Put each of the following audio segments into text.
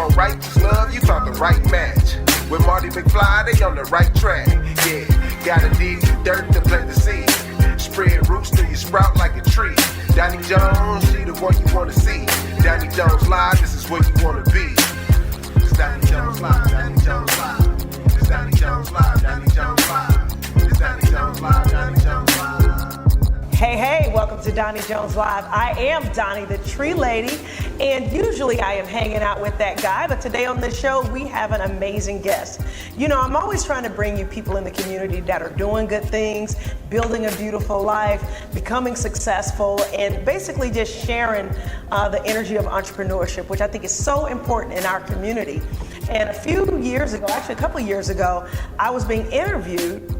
on righteous love, you found the right match. With Marty McFly, they on the right track. Yeah, gotta dig the dirt to plant the seed. Spread roots till you sprout like a tree. Doni Jones, she the one you wanna see. Doni Jones Live, this is where you wanna be. It's Doni Jones Live, Doni Jones Live. It's Doni Jones Live, Doni Jones Live. It's Doni Jones Live, Doni Jones Live. Hey, welcome to Doni Jones Live. I am Doni, the tree lady, and usually I am hanging out with that guy, but today on this show, we have an amazing guest. You know, I'm always trying to bring you people in the community that are doing good things, building a beautiful life, becoming successful, and basically just sharing the energy of entrepreneurship, which I think is so important in our community. And a few years ago, actually a couple of years ago, I was being interviewed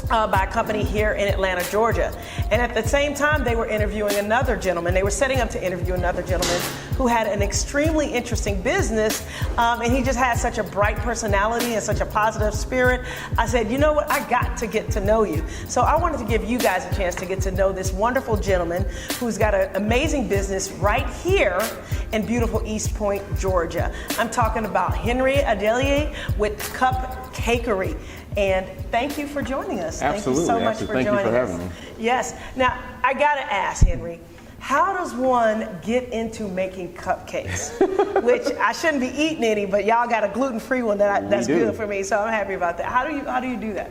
by a company here in Atlanta, Georgia. And at the same time, they were interviewing another gentleman. They were setting up to interview another gentleman who had an extremely interesting business, and he just had such a bright personality and such a positive spirit. I said, you know what, I got to get to know you. So I wanted to give you guys a chance to get to know this wonderful gentleman who's got an amazing business right here in beautiful East Pojnt, Georgia. I'm talking about Henry Adeleye with Kupcakerie. And thank you for joining us. Absolutely. Thank you so much for Thank joining you for us. having me. Yes. Now, I gotta ask, Henry, how does one get into making cupcakes? Which I shouldn't be eating any, but y'all got a gluten-free one that's good for me, so I'm happy about that. How do you do that?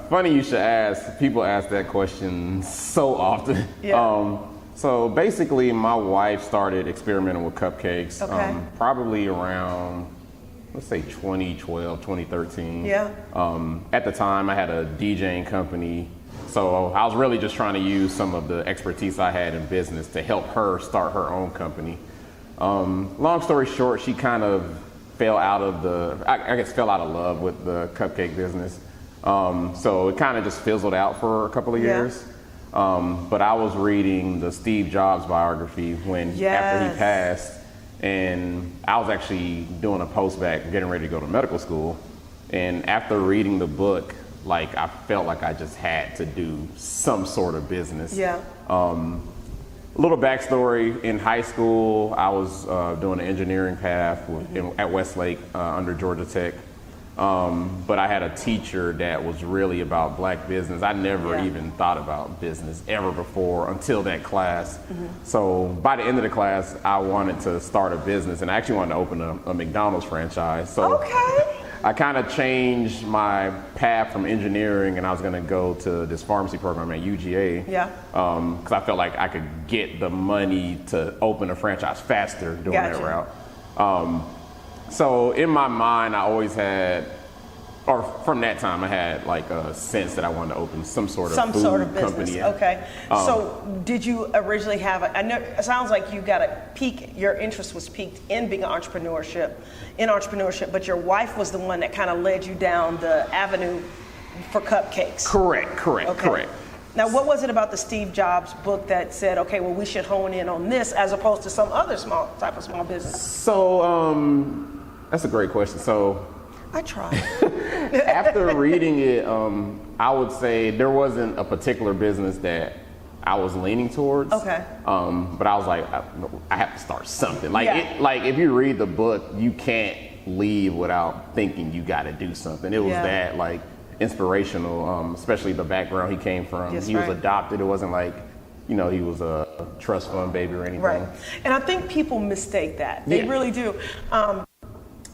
Funny you should ask. People ask that question so often. Yeah. So basically, my wife started experimenting with cupcakes probably around, let's say 2012, 2013. Yeah. At the time, I had a DJing company, so I was really just trying to use some of the expertise I had in business to help her start her own company. Long story short, she kind of fell out of fell out of love with the cupcake business. So it kind of just fizzled out for a couple of years. But I was reading the Steve Jobs biography after he passed. And I was actually doing a post-bac, getting ready to go to medical school. And after reading the book, like I felt like I just had to do some sort of business. Yeah. A little backstory, in high school, I was doing an engineering path at Westlake under Georgia Tech. But I had a teacher that was really about black business. I never even thought about business ever before until that class. So by the end of the class, I wanted to start a business, and I actually wanted to open a McDonald's franchise. So I kind of changed my path from engineering, and I was going to go to this pharmacy program at UGA. Because I felt like I could get the money to open a franchise faster doing that route. So in my mind, I always had, or from that time, I had like a sense that I wanted to open some sort of food business. company. Okay. So did you originally have I know it sounds like you got a peak. Your interest was peaked in being entrepreneurship, but your wife was the one that kind of led you down the avenue for cupcakes. Correct. Now, what was it about the Steve Jobs book that said, okay, well, we should hone in on this as opposed to some other small business? So that's a great question. So I tried. After reading it, I would say there wasn't a particular business that I was leaning towards. Okay. But I was like, I have to start something. Like if you read the book, you can't leave without thinking you got to do something. It was that like inspirational, especially the background he came from. He was adopted. It wasn't like, he was a trust fund baby or anything. Right. And I think people mistake that. They really do.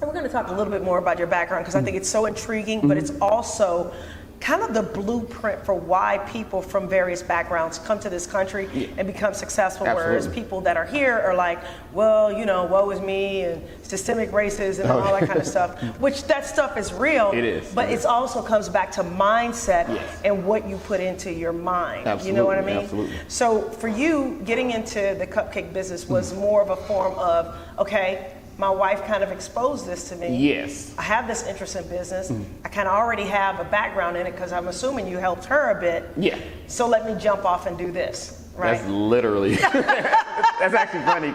We're going to talk a little bit more about your background because I think it's so intriguing, but it's also kind of the blueprint for why people from various backgrounds come to this country and become successful, whereas people that are here are like, well, woe is me and systemic racism and all that kind of stuff, which that stuff is real. It is. But it also comes back to mindset and what you put into your mind. Absolutely. You know what I mean? Absolutely. So for you, getting into the cupcake business was more of a form of, okay, my wife kind of exposed this to me. Yes. I have this interest in business. I kind of already have a background in it because I'm assuming you helped her a bit. Yeah. So let me jump off and do this, right? That's literally, that's actually funny.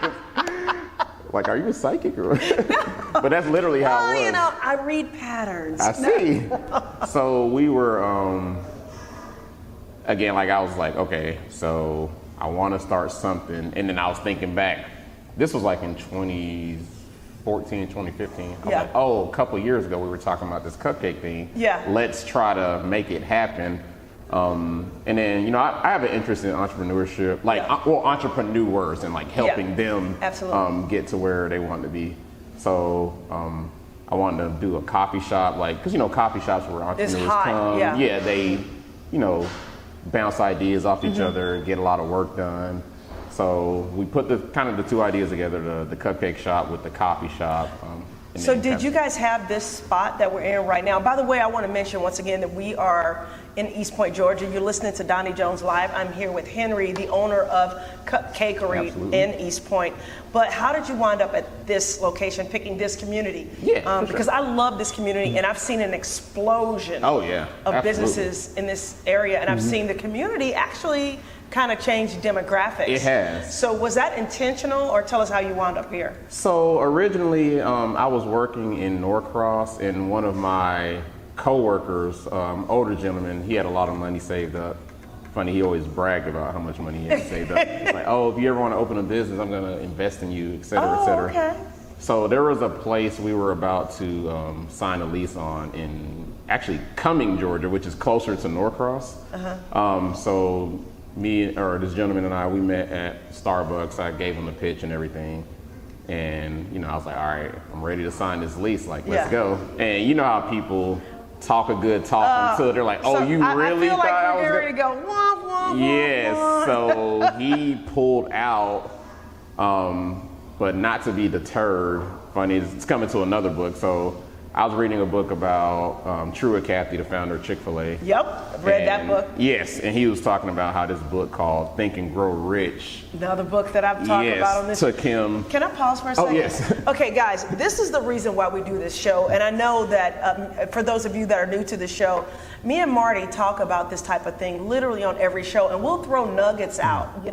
Like, are you a psychic? Or but that's literally how it was. I read patterns. I see. So we were, again, like I was like, okay, so I want to start something. And then I was thinking back, this was like in 2015. I'm Yeah. like, oh, a couple years ago we were talking about this cupcake thing. Yeah. Let's try to make it happen. And then, I have an interest in entrepreneurship, entrepreneurs and like helping them Absolutely. get to where they want to be. So I wanted to do a coffee shop, because coffee shops where entrepreneurs hot, come. yeah. They, bounce ideas off each other, get a lot of work done. So we put the two ideas together, the cupcake shop with the coffee shop. So did you guys have this spot that we're in right now? By the way, I want to mention once again that we are in East Pojnt, Georgia. You're listening to Doni Jones Live. I'm here with Henry, the owner of Kupcakerie in East Pojnt. But how did you wind up at this location, picking this community? Yeah, because I love this community, and I've seen an explosion of businesses in this area, and I've seen the community actually kind of change demographics. It has. So was that intentional, or tell us how you wound up here? So originally, I was working in Norcross, and one of my co-workers, older gentleman, he had a lot of money saved up. Funny, he always bragged about how much money he had saved up. He's like, oh, if you ever want to open a business, I'm going to invest in you, et cetera, et cetera. Okay. So there was a place we were about to sign a lease on in actually Cumming, Georgia, which is closer to Norcross. So this gentleman and I, we met at Starbucks. I gave him the pitch and everything. And, I was like, all right, I'm ready to sign this lease. Like, let's go. And you know how people talk a good talk until they're like, oh, so you really I feel thought like I was we're ready to go, wah, wah, wah, Yes, wah. so he pulled out, but not to be deterred. Funny, it's coming to another book. So I was reading a book about Kupcakerie-Henry, the founder of Chick-fil-A. Yep, I've read that book. Yes, and he was talking about how this book called Think and Grow Rich. Another book that I've talked about on this. Took him. Can I pause for a second? Oh, yes. Okay, guys, this is the reason why we do this show. And I know that for those of you that are new to the show, me and Marty talk about this type of thing literally on every show, and we'll throw nuggets out,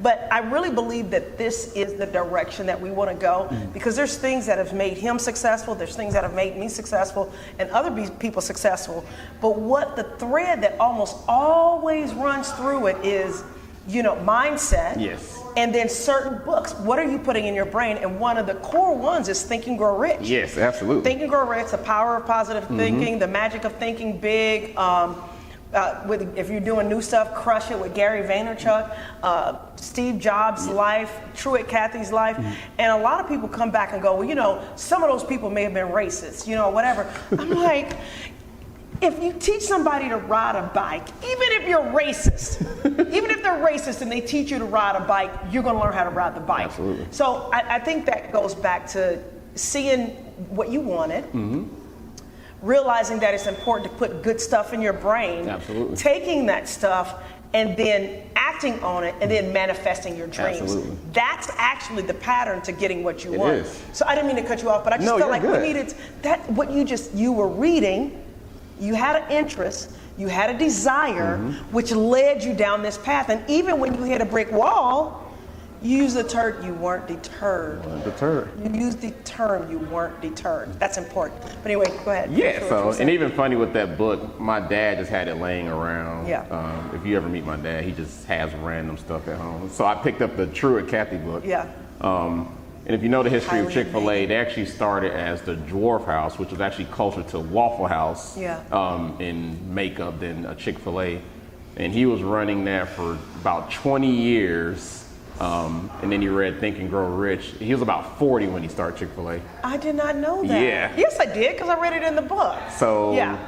But I really believe that this is the direction that we want to go, because there's things that have made him successful, there's things that have made me successful, and other people successful. But what the thread that almost always runs through it is, mindset. Yes. And then certain books. What are you putting in your brain? And one of the core ones is Think and Grow Rich. Yes, absolutely. Think and Grow Rich, the power of positive thinking, the magic of thinking big. If you're doing new stuff, Crush It with Gary Vaynerchuk, Steve Jobs' life, Kupcakerie's life. And a lot of people come back and go, well, some of those people may have been racist, whatever. I'm like, if you teach somebody to ride a bike, even if you're racist, even if they're racist and they teach you to ride a bike, you're going to learn how to ride the bike. Absolutely. So I think that goes back to seeing what you wanted, realizing that it's important to put good stuff in your brain, Absolutely. taking that stuff and then acting on it and then manifesting your dreams. Absolutely. That's actually the pattern to getting what you It want. is. So I didn't mean to cut you off, but I just No, felt you're like good. we needed that. What you were reading, you had an interest, you had a desire, which led you down this path. And even when you hit a brick wall, you used the term, you weren't deterred. You used the term, you weren't deterred. That's important. But anyway, go ahead. Yeah, and even funny with that book, my dad just had it laying around. Yeah. If you ever meet my dad, he just has random stuff at home. So I picked up the Kupcakerie book. Yeah. And if you know the history Highly of Chick-fil-A, they actually started as the Dwarf House, which was actually closer to Waffle House in makeup than a Chick-fil-A. And he was running that for about 20 years. And then he read Think and Grow Rich. He was about 40 when he started Chick-fil-A. I did not know that. Yeah. Yes, I did, because I read it in the book. So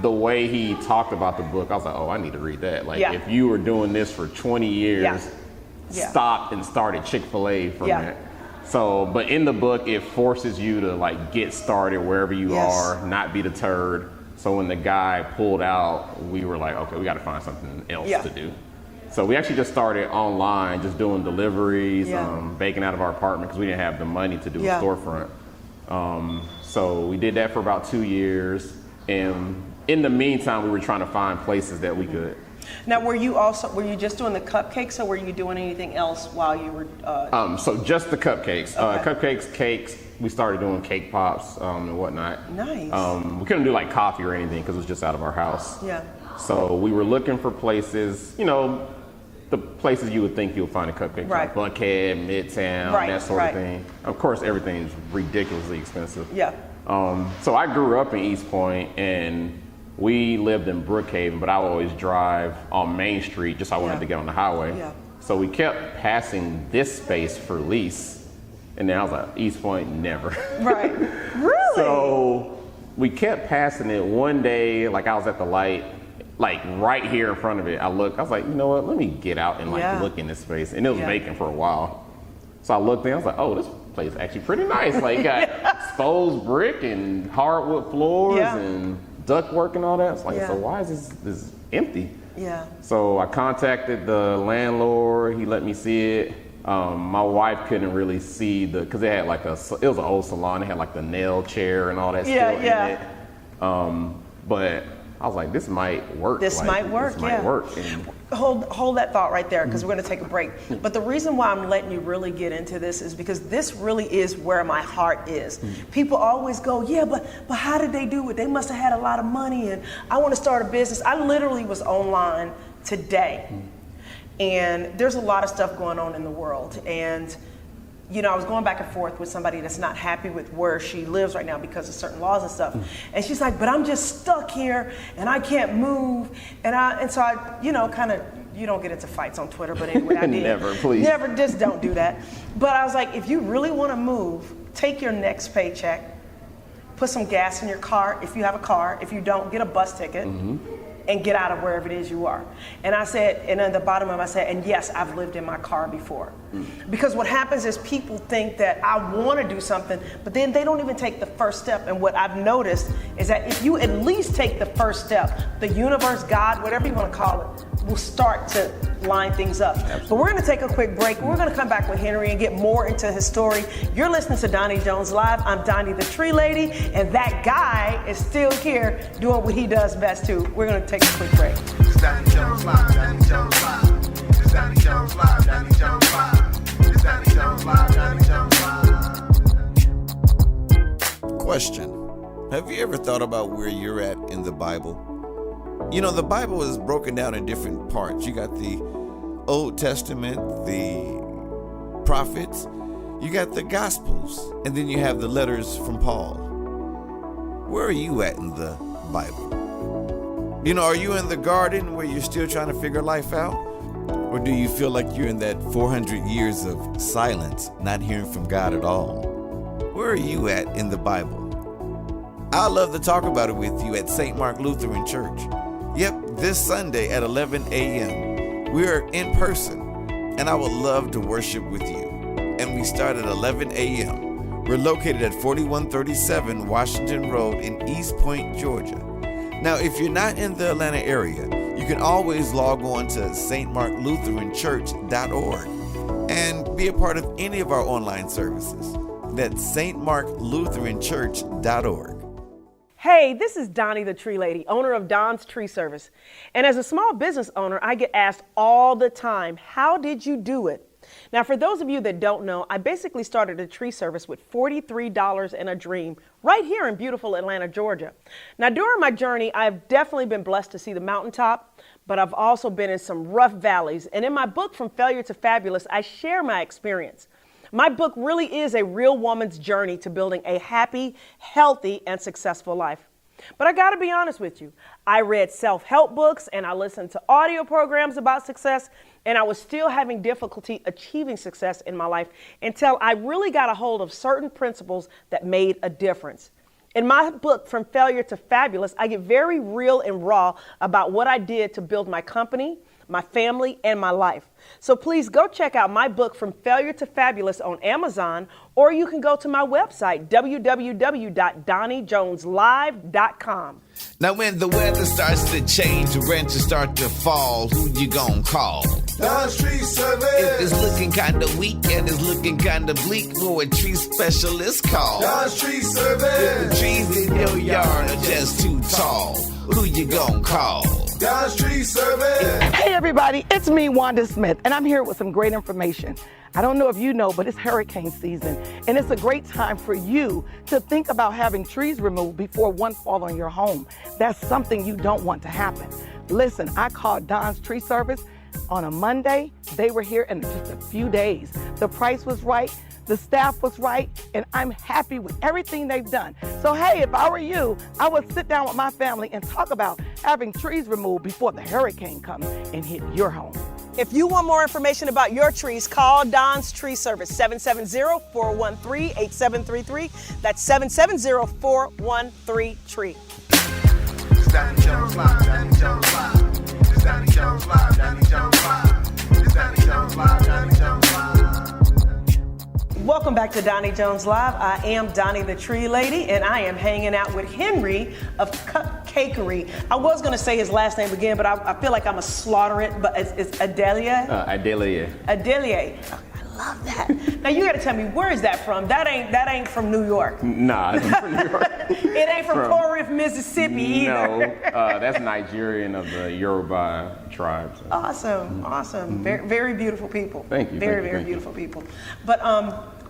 the way he talked about the book, I was like, oh, I need to read that. Like, if you were doing this for 20 years, stopped and started Chick-fil-A from that. So, but in the book, it forces you to like get started wherever you are, not be deterred. So when the guy pulled out, we were like, okay, we got to find something else to do. So we actually just started online, just doing deliveries, baking out of our apartment because we didn't have the money to do a storefront. So we did that for about 2 years. And in the meantime, we were trying to find places that we could. Now, were you just doing the cupcakes, or were you doing anything else while you were? So just the cupcakes. Okay. Cupcakes, cakes. We started doing cake pops and whatnot. Nice. We couldn't do like coffee or anything because it was just out of our house. Yeah. So we were looking for places, the places you would think you'll find a cupcake Right. shop, Buckhead, Midtown, Right, that sort right. of thing. Of course, everything's ridiculously expensive. Yeah. So I grew up in East Pojnt, and we lived in Brookhaven, but I would always drive on Main Street just so I wanted Yeah. to get on the highway. Yeah. So we kept passing this space for lease, and then I was like, East Pojnt, never. Right. Really? So we kept passing it. One day, like I was at the light, like right here in front of it. I was like, you know what? Let me get out and like Yeah. look in this space. And it was Yeah. vacant for a while. So I looked in. I was like, oh, this place is actually pretty nice. Like, got exposed brick and hardwood floors Yeah. and ductwork and all that. It's like, Yeah. so why is this empty? Yeah. So I contacted the landlord. He let me see it. My wife couldn't really see because it had like it was an old salon. It had like the nail chair and all that Yeah, still yeah. in it. But I was like, this might work. This Like, might work, This might yeah. work. And Hold that thought right there, because we're going to take a break. But the reason why I'm letting you really get into this is because this really is where my heart is. People always go, yeah, but how did they do it? They must have had a lot of money, and I want to start a business. I literally was online today, and there's a lot of stuff going on in the world. And you know, I was going back and forth with somebody that's not happy with where she lives right now because of certain laws and stuff. And she's like, but I'm just stuck here and I can't move. And so I, you know, kind of, you don't get into fights on Twitter, but anyway, I did. Never, please. Never, just don't do that. But I was like, if you really want to move, take your next paycheck, put some gas in your car, if you have a car. If you don't, get a bus ticket. And get out of wherever it is you are. And I said, and at the bottom of it, I said, and yes, I've lived in my car before. Because what happens is people think that I want to do something, but then they don't even take the first step. And what I've noticed is that if you at least take the first step, the universe, God, whatever you want to call it, will start to line things up. Absolutely. But we're going to take a quick break. We're going to come back with Henry and get more into his story. You're listening to Doni Jones Live. I'm Doni the Tree Lady, and that guy is still here doing what he does best too. We're going to take a quick break. It's Doni Jones Live, Doni Jones Live. It's Doni Jones Live, Doni Jones Live. It's Doni Jones Live, Doni Jones Live. Question: have you ever thought about where you're at in the Bible? You know, the Bible is broken down in different parts. You got the Old Testament, the prophets, you got the Gospels, and then you have the letters from Paul. Where are you at in the Bible? You know, are you in the garden where you're still trying to figure life out? Or do you feel like you're in that 400 years of silence, not hearing from God at all? Where are you at in the Bible? I'd love to talk about it with you at St. Mark Lutheran Church. Yep, this Sunday at 11 a.m. We are in person, and I would love to worship with you. And we start at 11 a.m. We're located at 4137 Washington Road in East Pojnt, Georgia. Now, if you're not in the Atlanta area, you can always log on to stmarklutheranchurch.org and be a part of any of our online services. That's stmarklutheranchurch.org. Hey, this is Doni the Tree Lady, owner of Don's Tree Service. And as a small business owner, I get asked all the time, how did you do it? Now, for those of you that don't know, I basically started a tree service with $43 and a dream right here in beautiful Atlanta, Georgia. Now, during my journey, I've definitely been blessed to see the mountaintop, but I've also been in some rough valleys. And in my book, From Failure to Fabulous, I share my experience. My book really is a real woman's journey to building a happy, healthy, and successful life. But I gotta be honest with you, I read self-help books and I listened to audio programs about success, and I was still having difficulty achieving success in my life until I really got a hold of certain principles that made a difference. In my book, From Failure to Fabulous, I get very real and raw about what I did to build my company, my family, and my life. So please go check out my book, From Failure to Fabulous, on Amazon, or you can go to my website, www.donijoneslive.com. Now when the weather starts to change, the rents start to fall, who you gonna call? Don's Tree Service. If it's looking kinda weak and it's looking kinda bleak, who a tree specialist call? Don's Tree If Service. the trees in your yard are just too tall, who you gonna call? Don's Tree Service. Hey everybody, it's me, Wanda Smith, and I'm here with some great information. I don't know if you know, but it's hurricane season, and it's a great time for you to think about having trees removed before one falls on your home. That's something you don't want to happen. Listen, I called Don's Tree Service. On a Monday, they were here in just a few days. The price was right, the staff was right, and I'm happy with everything they've done. So hey, if I were you, I would sit down with my family and talk about having trees removed before the hurricane comes and hit your home. If you want more information about your trees, call Don's Tree Service, 770-413-8733. That's 770-413-TREE. It's Doni Jones Live, Doni Jones Live. It's Doni Jones Live, Doni Jones Live. It's Doni Jones Live, Doni Jones Live. Welcome back to Doni Jones Live. I am Doni the Tree Lady, and I am hanging out with Henry of Kupcakerie. I was going to say his last name again, but I feel like I'm going to slaughter it, but it's Adeleye? Adeleye. Adeleye. I love that. Now you got to tell me, where is that from? That ain't from New York. Nah, it's from New York. It ain't from Corinth, Mississippi either. No, that's Nigerian of the Yoruba tribe. So. Awesome. Mm-hmm. Very, very beautiful people. Thank you. Very beautiful people. But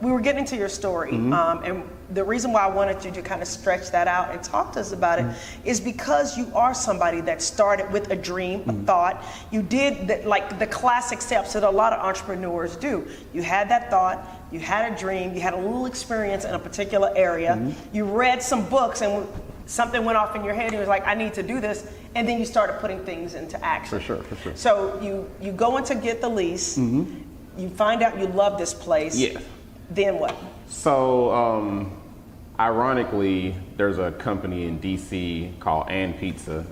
we were getting into your story, and the reason why I wanted you to kind of stretch that out and talk to us about it is because you are somebody that started with a dream, a thought. You did the classic steps that a lot of entrepreneurs do. You had that thought, you had a dream, you had a little experience in a particular area, you read some books, and something went off in your head, and you was like, I need to do this, and then you started putting things into action. For sure. So you go in to get the lease, you find out you love this place. Yeah. Then what? So, ironically, there's a company in DC called And Pizza.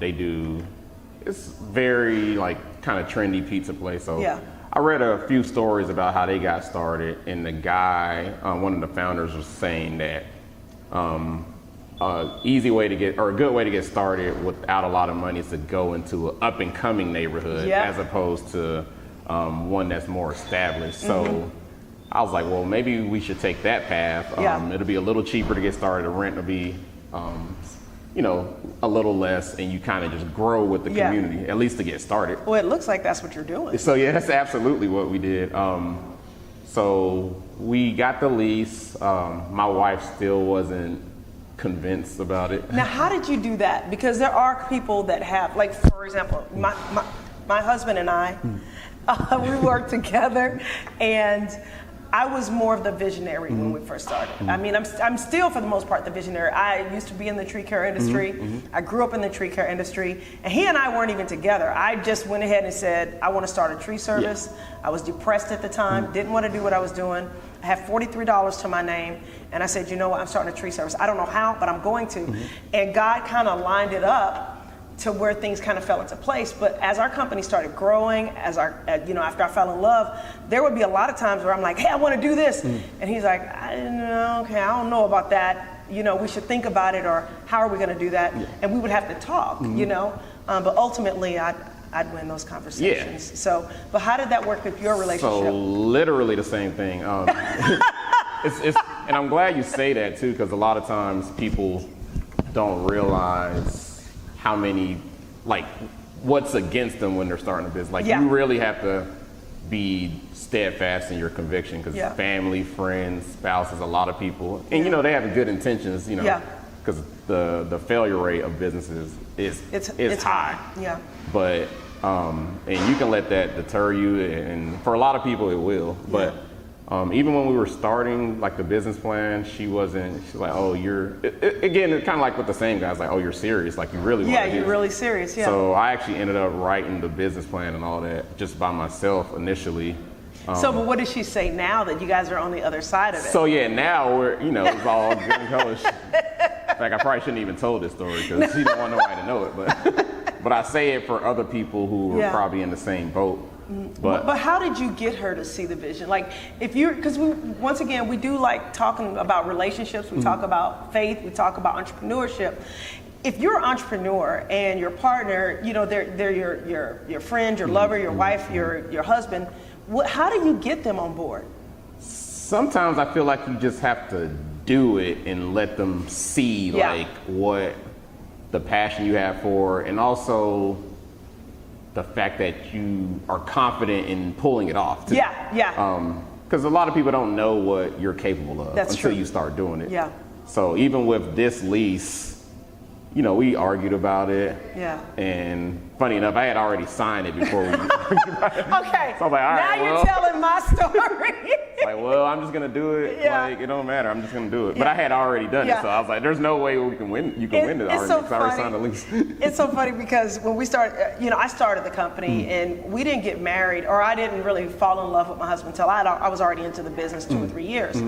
It's very kind of trendy pizza place. So yeah. I read a few stories about how they got started, and the guy, one of the founders, was saying that a good way to get started without a lot of money is to go into an up and coming neighborhood as opposed to one that's more established. So I was like, well, maybe we should take that path. It'll be a little cheaper to get started. The rent will be, a little less, and you kind of just grow with the community, at least to get started. Well, it looks like that's what you're doing. So yeah, that's absolutely what we did. So we got the lease. My wife still wasn't convinced about it. Now, how did you do that? Because there are people that have, for example, my husband and I, we work together, and I was more of the visionary when we first started. I mean, I'm still, for the most part, the visionary. I used to be in the tree care industry. I grew up in the tree care industry, and he and I weren't even together. I just went ahead and said, I want to start a tree service. I was depressed at the time, didn't want to do what I was doing. I had $43 to my name, and I said, you know what, I'm starting a tree service. I don't know how, but I'm going to. And God kind of lined it up to where things kind of fell into place. But as our company started growing, after I fell in love, there would be a lot of times where I'm like, hey, I want to do this. And he's like, I don't know about that. We should think about it, or how are we going to do that? And we would have to talk, but ultimately I'd win those conversations. So, but how did that work with your relationship? So literally the same thing. And I'm glad you say that too, because a lot of times people don't realize how many, what's against them when they're starting a business. You really have to be steadfast in your conviction, because family, friends, spouses, a lot of people, and they have good intentions, because the failure rate of businesses is high. Yeah. But and you can let that deter you, and for a lot of people it will. But even when we were starting the business plan, she's like, oh, again, it's kind of like with the same guys, like, oh, you're serious, you really want to do you're this. really serious. So I actually ended up writing the business plan and all that just by myself initially. But what does she say now that you guys are on the other side of it? So yeah, now we're, it's all good and colors. In fact, I probably shouldn't even told this story because she don't want nobody to know it, but I say it for other people who are probably in the same boat. But how did you get her to see the vision? Because once again, we do like talking about relationships, we talk about faith, we talk about entrepreneurship. If you're an entrepreneur and your partner, they're your friend, your lover, your wife, your husband, how do you get them on board? Sometimes I feel like you just have to do it and let them see what the passion you have for, and also the fact that you are confident in pulling it off too. Because a lot of people don't know what you're capable of until you start doing it. So even with this lease, we argued about it. And funny enough, I had already signed it before we. Okay. So I was like, all right, now you're telling my story. Like, well, I'm just gonna do it. Yeah. Like, it don't matter. I'm just gonna do it. But I had already done it, so I was like, there's no way we can win. You can win it already. So because I already signed the lease. It's so funny because when we started, I started the company and we didn't get married, or I didn't really fall in love with my husband until I was already into the business 2 or 3 years.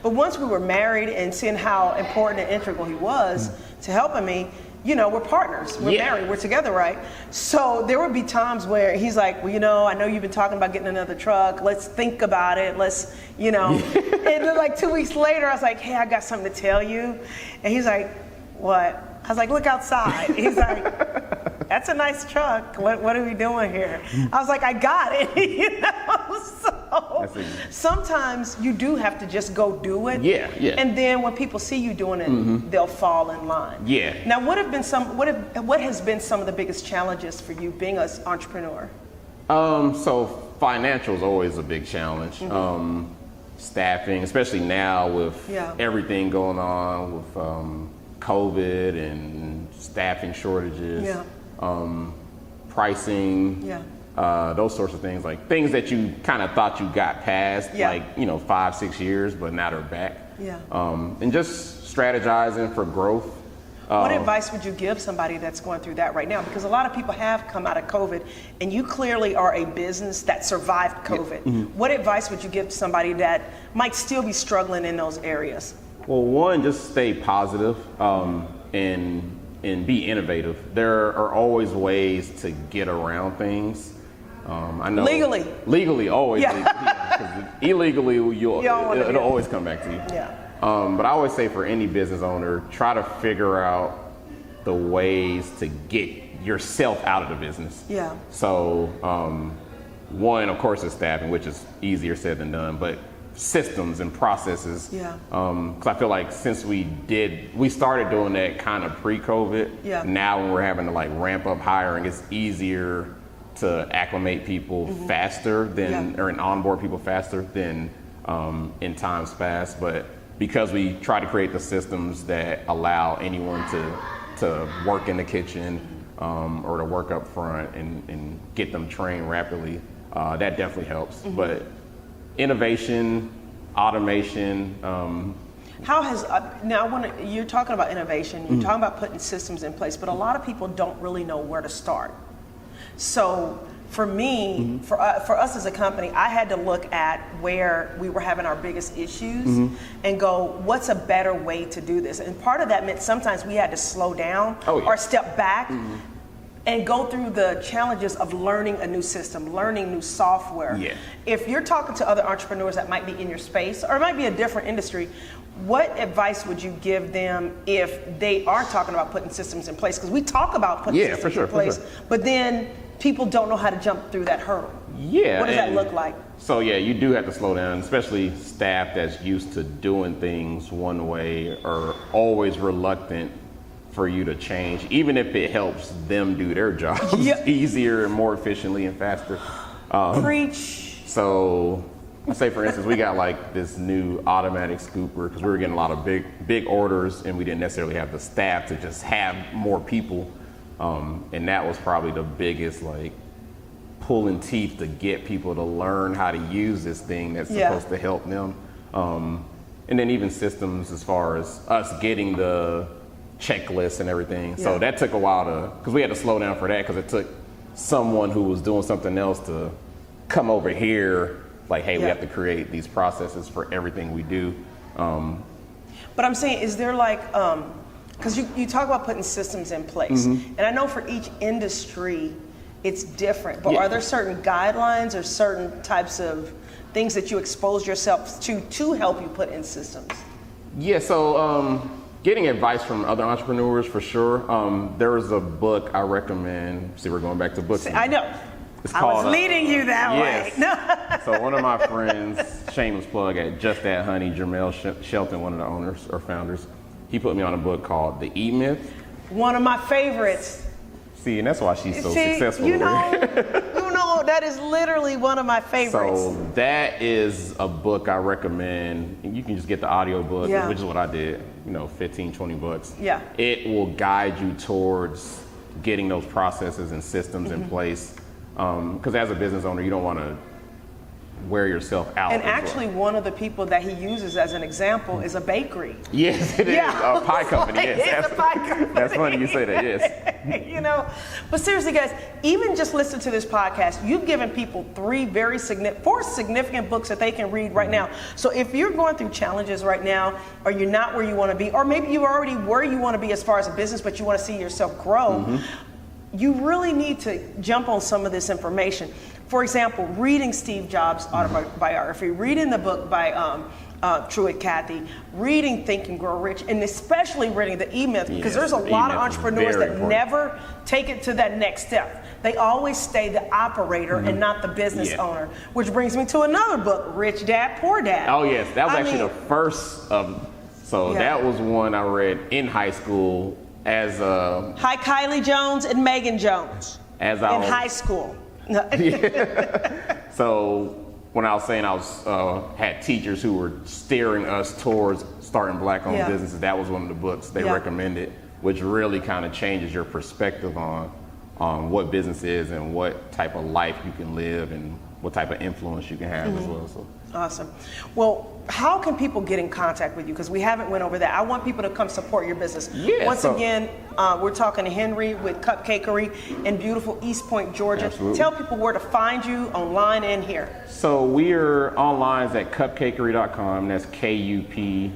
But once we were married and seeing how important and integral he was to helping me, we're partners. We're married. We're together, right? So there would be times where he's like, well, I know you've been talking about getting another truck. Let's think about it. Let's, And then like 2 weeks later, I was like, hey, I got something to tell you. And he's like, what? I was like, look outside. He's like, that's a nice truck. What are we doing here? I was like, I got it. So sometimes you do have to just go do it. Yeah. And then when people see you doing it, they'll fall in line. Yeah. Now, what has been some of the biggest challenges for you being an entrepreneur? So financial is always a big challenge. Staffing, especially now with everything going on with COVID and staffing shortages, pricing, those sorts of things, like things that you kind of thought you got past, like 5-6 years, but now they're back. And just strategizing for growth. What advice would you give somebody that's going through that right now? Because a lot of people have come out of COVID, and you clearly are a business that survived COVID. What advice would you give to somebody that might still be struggling in those areas? Well, one, just stay positive and be innovative. There are always ways to get around things. I know legally always. Illegally, it'll always come back to you. But I always say for any business owner, try to figure out the ways to get yourself out of the business. So one, of course, is staffing, which is easier said than done, but systems and processes. Because I feel like since we started doing that kind of pre-COVID, now when we're having to like ramp up hiring, it's easier to acclimate people faster than, or onboard people faster than in times past. But because we try to create the systems that allow anyone to work in the kitchen or to work up front and get them trained rapidly, that definitely helps. But innovation, automation. How has you're talking about innovation, you're talking about putting systems in place, but a lot of people don't really know where to start. So for me, for us as a company, I had to look at where we were having our biggest issues and go, what's a better way to do this? And part of that meant sometimes we had to slow down or step back and go through the challenges of learning a new system, learning new software. If you're talking to other entrepreneurs that might be in your space, or it might be a different industry, what advice would you give them if they are talking about putting systems in place? Because we talk about putting systems in place, but then people don't know how to jump through that hurdle. What does that look like? So you do have to slow down, especially staff that's used to doing things one way are always reluctant for you to change, even if it helps them do their jobs easier and more efficiently and faster. Preach. So I say, for instance, we got like this new automatic scooper because we were getting a lot of big orders and we didn't necessarily have the staff to just have more people. And that was probably the biggest like pulling teeth to get people to learn how to use this thing that's supposed to help them. And then even systems as far as us getting the checklists and everything. So that took a while because we had to slow down for that because it took someone who was doing something else to come over here like, hey, we have to create these processes for everything we do. But I'm saying, is there like, because you talk about putting systems in place, and I know for each industry it's different, but are there certain guidelines or certain types of things that you expose yourself to help you put in systems? So getting advice from other entrepreneurs for sure. There is a book I recommend. See, we're going back to books. I know. It's I called, was leading you that way. So one of my friends, shameless plug at Just That Honey, Jermel Shelton, one of the owners or founders, he put me on a book called The E-Myth. One of my favorites. See, and that's why she's so successful. You know, that is literally one of my favorites. So that is a book I recommend. You can just get the audio book, which is what I did, $15, $20. It will guide you towards getting those processes and systems in place. Because as a business owner, you don't want to wear yourself out. And as well. actually, one of the people that he uses as an example is a bakery. Yes, it is. A pie company. Yes, It's a pie company. That's funny you say that. Yes. You know, but seriously, guys, even just listen to this podcast. You've given people four significant books that they can read right now. So if you're going through challenges right now, or you're not where you want to be, or maybe you're already where you want to be as far as a business, but you want to see yourself grow, you really need to jump on some of this information. For example, reading Steve Jobs' autobiography, reading the book by Truett Cathy, reading Think and Grow Rich, and especially reading the E-Myth, because there's a lot of entrepreneurs that never take it to that next step. They always stay the operator and not the business owner, which brings me to another book, Rich Dad, Poor Dad. Oh, yes. That was actually the first of, that was one I read in high school as Hi, Kylie Jones and Megan Jones. In high school. So when I was saying had teachers who were steering us towards starting black-owned businesses, that was one of the books they recommended, which really kind of changes your perspective on what business is and what type of life you can live and what type of influence you can have as well. So. Awesome. Well, how can people get in contact with you? Because we haven't went over that. I want people to come support your business. Once again, we're talking to Henry with Kupcakerie in beautiful East Pojnt, Georgia. Absolutely. Tell people where to find you online and here. So we're online at cupcakerie.com. That's Kupcakerie.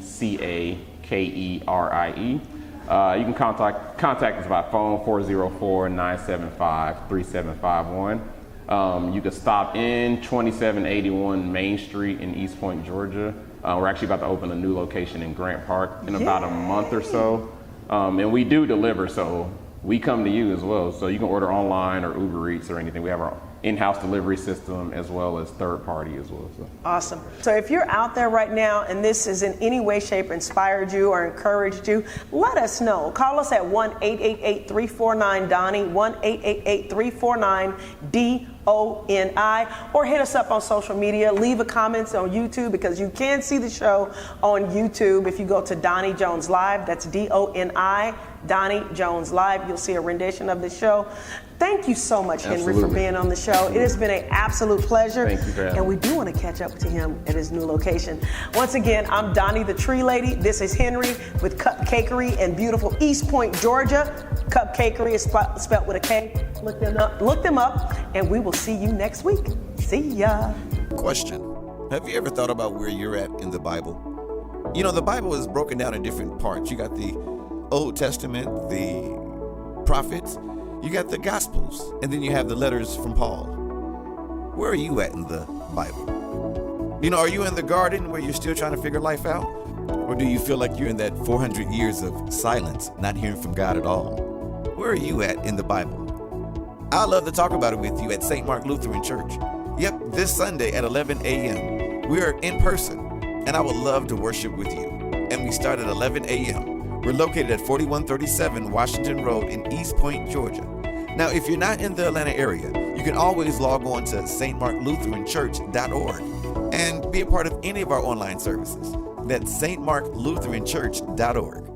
You can contact us by phone, 404-975-3751. You can stop in 2781 Main Street in East Pojnt, Georgia. We're actually about to open a new location in Grant Park in about a month or so. And we do deliver, so we come to you as well. So you can order online or Uber Eats or anything. We have our in-house delivery system as well as third party as well. So. Awesome. So if you're out there right now and this has in any way, shape inspired you or encouraged you, let us know. Call us at 1-888-349-DONNIE, 1-888-349-DONI, or hit us up on social media. Leave a comment on YouTube because you can see the show on YouTube. If you go to Doni Jones Live, that's DONI, Doni Jones Live, you'll see a rendition of the show. Thank you so much, Henry, for being on the show. It has been an absolute pleasure. Thank you for having me. And we do want to catch up to him at his new location. Once again, I'm Doni the Tree Lady. This is Henry with Kupcakerie in beautiful East Pojnt, Georgia. Kupcakerie is spelled with a K. Look them up, and we will see you next week. See ya. Question: have you ever thought about where you're at in the Bible? You know, the Bible is broken down in different parts. You got the Old Testament, the prophets, you got the Gospels, and then you have the letters from Paul. Where are you at in the Bible? You know, are you in the garden where you're still trying to figure life out? Or do you feel like you're in that 400 years of silence, not hearing from God at all? Where are you at in the Bible? I'd love to talk about it with you at St. Mark Lutheran Church. Yep, this Sunday at 11 a.m. We are in person, and I would love to worship with you. And we start at 11 a.m. We're located at 4137 Washington Road in East Pojnt, Georgia. Now, if you're not in the Atlanta area, you can always log on to stmarklutheranchurch.org and be a part of any of our online services. That's stmarklutheranchurch.org.